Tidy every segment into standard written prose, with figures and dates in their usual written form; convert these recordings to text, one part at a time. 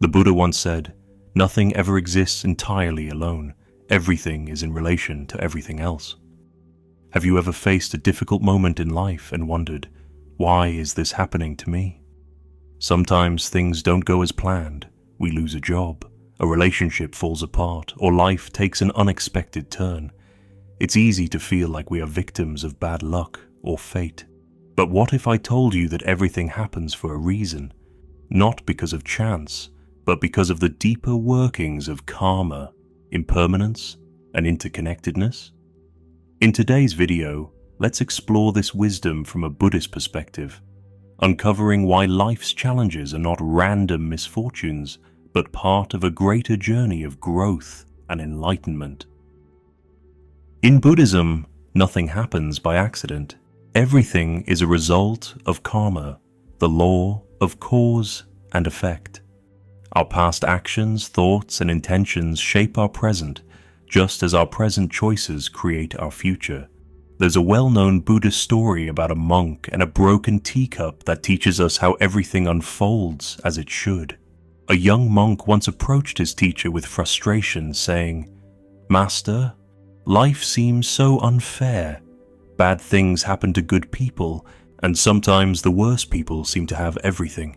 The Buddha once said, "Nothing ever exists entirely alone. Everything is in relation to everything else." Have you ever faced a difficult moment in life and wondered, why is this happening to me? Sometimes things don't go as planned. We lose a job, a relationship falls apart, or life takes an unexpected turn. It's easy to feel like we are victims of bad luck or fate. But what if I told you that everything happens for a reason? Not because of chance, but because of the deeper workings of karma, impermanence, and interconnectedness? In today's video, let's explore this wisdom from a Buddhist perspective, uncovering why life's challenges are not random misfortunes, but part of a greater journey of growth and enlightenment. In Buddhism, nothing happens by accident. Everything is a result of karma, the law of cause and effect. Our past actions, thoughts, and intentions shape our present, just as our present choices create our future. There's a well-known Buddhist story about a monk and a broken teacup that teaches us how everything unfolds as it should. A young monk once approached his teacher with frustration, saying, "Master, life seems so unfair. Bad things happen to good people, and sometimes the worst people seem to have everything."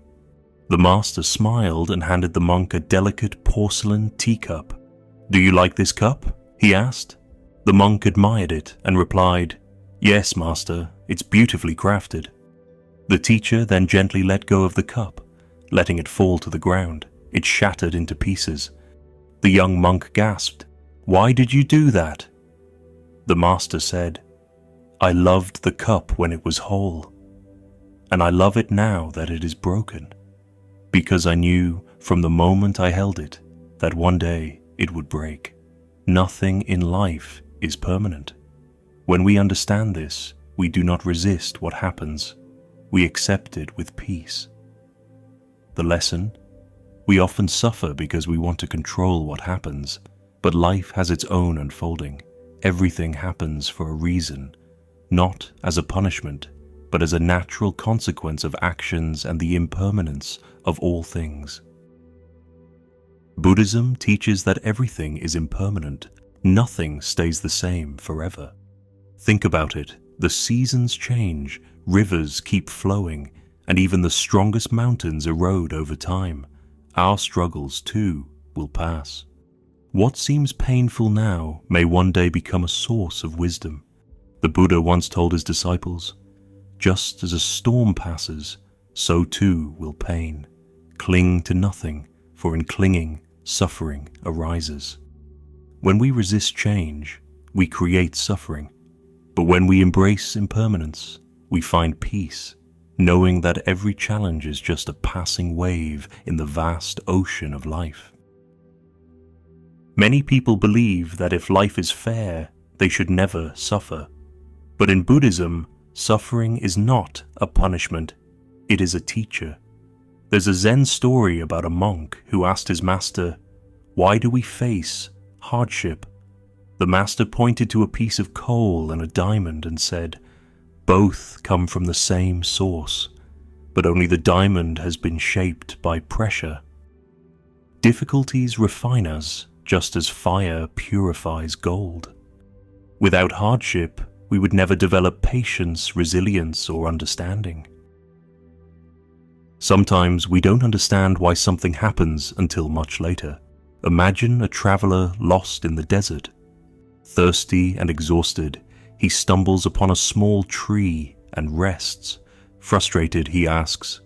The master smiled and handed the monk a delicate porcelain teacup. "Do you like this cup?" he asked. The monk admired it and replied, "Yes, master, it's beautifully crafted." The teacher then gently let go of the cup, letting it fall to the ground. It shattered into pieces. The young monk gasped, "Why did you do that?" The master said, "I loved the cup when it was whole, and I love it now that it is broken, because I knew from the moment I held it that one day it would break. Nothing in life is permanent. When we understand this, we do not resist what happens. We accept it with peace." The lesson? We often suffer because we want to control what happens, but life has its own unfolding. Everything happens for a reason, not as a punishment, but as a natural consequence of actions and the impermanence of all things. Buddhism teaches that everything is impermanent. Nothing stays the same forever. Think about it. The seasons change, rivers keep flowing, and even the strongest mountains erode over time. Our struggles, too, will pass. What seems painful now may one day become a source of wisdom. The Buddha once told his disciples, "Just as a storm passes, so too will pain. Cling to nothing, for in clinging, suffering arises." When we resist change, we create suffering. But when we embrace impermanence, we find peace, knowing that every challenge is just a passing wave in the vast ocean of life. Many people believe that if life is fair, they should never suffer. But in Buddhism, suffering is not a punishment, it is a teacher. There's a Zen story about a monk who asked his master, "Why do we face hardship?" The master pointed to a piece of coal and a diamond and said, "Both come from the same source, but only the diamond has been shaped by pressure." Difficulties refine us, just as fire purifies gold. Without hardship, we would never develop patience, resilience, or understanding. Sometimes we don't understand why something happens until much later. Imagine a traveler lost in the desert. Thirsty and exhausted, he stumbles upon a small tree and rests. Frustrated, he asks,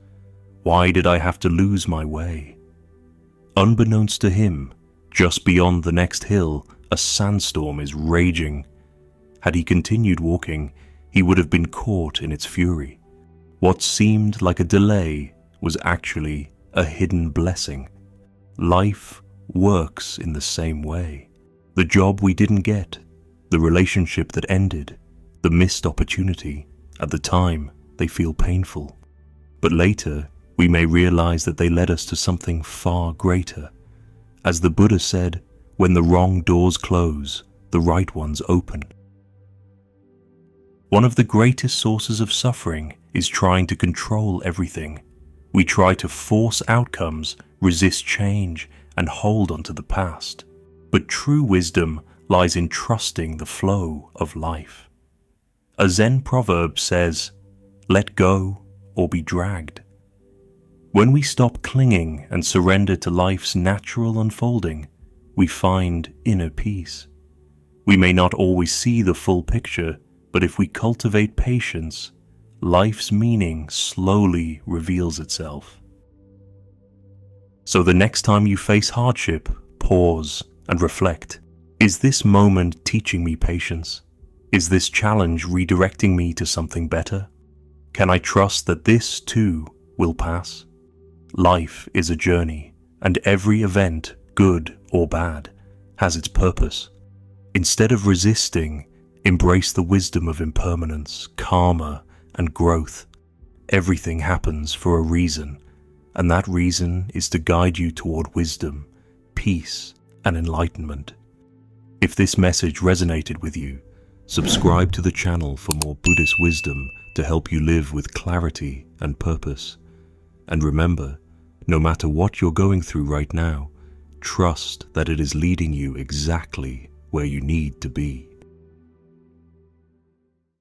"Why did I have to lose my way?" Unbeknownst to him, just beyond the next hill, a sandstorm is raging. Had he continued walking, he would have been caught in its fury. What seemed like a delay was actually a hidden blessing. Life works in the same way. The job we didn't get, the relationship that ended, the missed opportunity, at the time they feel painful. But later, we may realize that they led us to something far greater. As the Buddha said, when the wrong doors close, the right ones open. One of the greatest sources of suffering is trying to control everything. We try to force outcomes, resist change, and hold onto the past. But true wisdom lies in trusting the flow of life. A Zen proverb says, "Let go or be dragged." When we stop clinging and surrender to life's natural unfolding, we find inner peace. We may not always see the full picture, but if we cultivate patience, life's meaning slowly reveals itself. So the next time you face hardship, pause and reflect. Is this moment teaching me patience? Is this challenge redirecting me to something better? Can I trust that this too will pass? Life is a journey, and every event, good or bad, has its purpose. Instead of resisting, embrace the wisdom of impermanence, karma, and growth. Everything happens for a reason, and that reason is to guide you toward wisdom, peace, and enlightenment. If this message resonated with you, subscribe to the channel for more Buddhist wisdom to help you live with clarity and purpose. And remember, no matter what you're going through right now, trust that it is leading you exactly where you need to be.